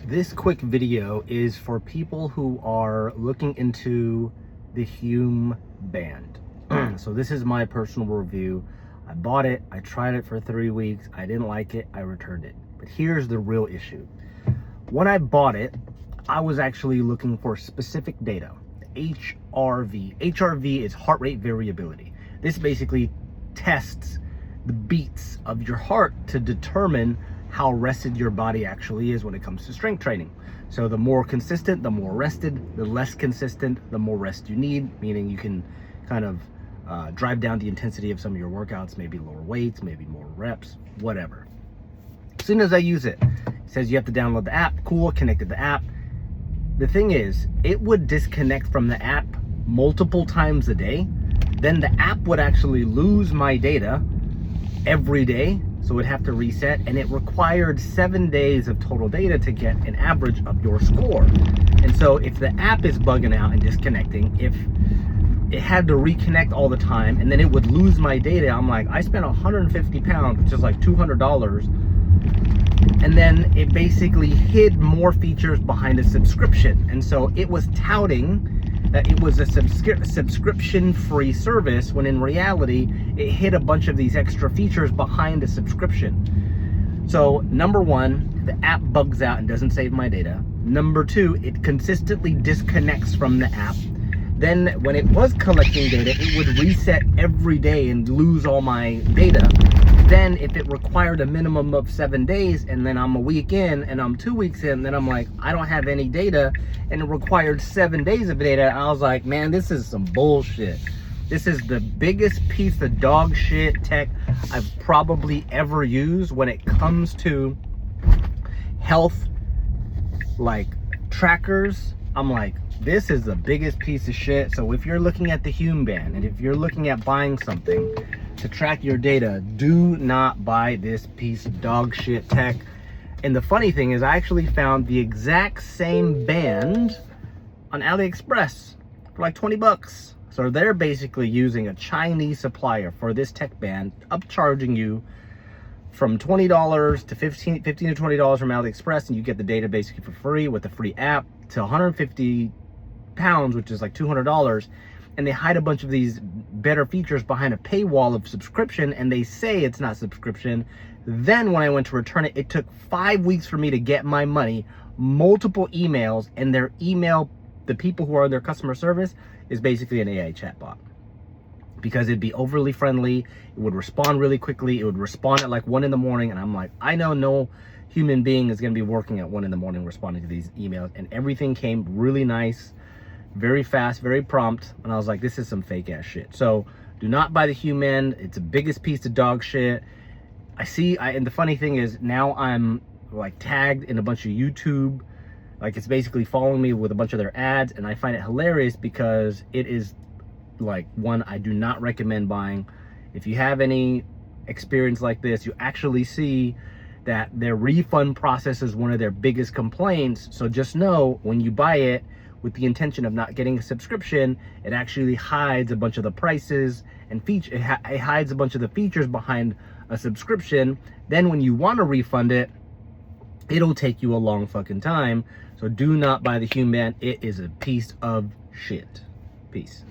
This quick video is for people who are looking into the Hume band. So this is my personal review. I bought it, I tried it for 3 weeks, I didn't like it, I returned it. But here's the real issue. When I bought it, I was actually looking for specific data, HRV. HRV is heart rate variability. This basically tests the beats of your heart to determine how rested your body actually is when it comes to strength training. So the more consistent, the more rested. The less consistent, the more rest you need, meaning you can kind of drive down the intensity of some of your workouts, maybe lower weights, maybe more reps, whatever. As soon as I use it, it says you have to download the app. Cool, connected the app. The thing is, it would disconnect from the app multiple times a day. Then the app would actually lose my data every day. So it'd have to reset, and it required 7 days of total data to get an average of your score. And so if the app is bugging out and disconnecting, if it had to reconnect all the time, and then it would lose my data, I'm like, I spent 150 pounds, which is like $200. And then it basically hid more features behind a subscription. And so it was touting that it was a subscription-free service, when in reality, it hid a bunch of these extra features behind a subscription. So number one, the app bugs out and doesn't save my data. Number two, it consistently disconnects from the app. Then when it was collecting data, it would reset every day and lose all my data. Then if it required a minimum of 7 days, and then I'm a week in and I'm 2 weeks in, then I'm like, I don't have any data, and it required 7 days of data. I was like, man, this is some bullshit. This is the biggest piece of dog shit tech I've probably ever used when it comes to health, like trackers. I'm like, this is the biggest piece of shit. So if you're looking at the Hume band, and if you're looking at buying something to track your data, do not buy this piece of dog shit tech. And the funny thing is, I actually found the exact same band on AliExpress for like 20 bucks. So they're basically using a Chinese supplier for this tech band, upcharging you from $20 to $15 to $20 from AliExpress, and you get the data basically for free with the free app, to 150 pounds, which is like $200. And they hide a bunch of these better features behind a paywall of subscription, and they say it's not subscription. Then when I went to return it, it took 5 weeks for me to get my money, multiple emails, and their email, the people who are in their customer service, is basically an AI chatbot. Because it'd be overly friendly, it would respond really quickly, it would respond at like 1 in the morning, and I'm like, I know no human being is gonna be working at 1 in the morning responding to these emails. And everything came really nice, very fast, very prompt, and I was like, this is some fake ass shit. So do not buy the Human. It's the biggest piece of dog shit. And the funny thing is, now I'm like tagged in a bunch of YouTube, like it's basically following me with a bunch of their ads, and I find it hilarious because it is like one I do not recommend buying. If you have any experience like this, you actually see that their refund process is one of their biggest complaints. So just know, when you buy it with the intention of not getting a subscription, it actually hides a bunch of the prices and it hides a bunch of the features behind a subscription. Then when you want to refund it, it'll take you a long fucking time. So do not buy the Hume band. It is a piece of shit. Peace.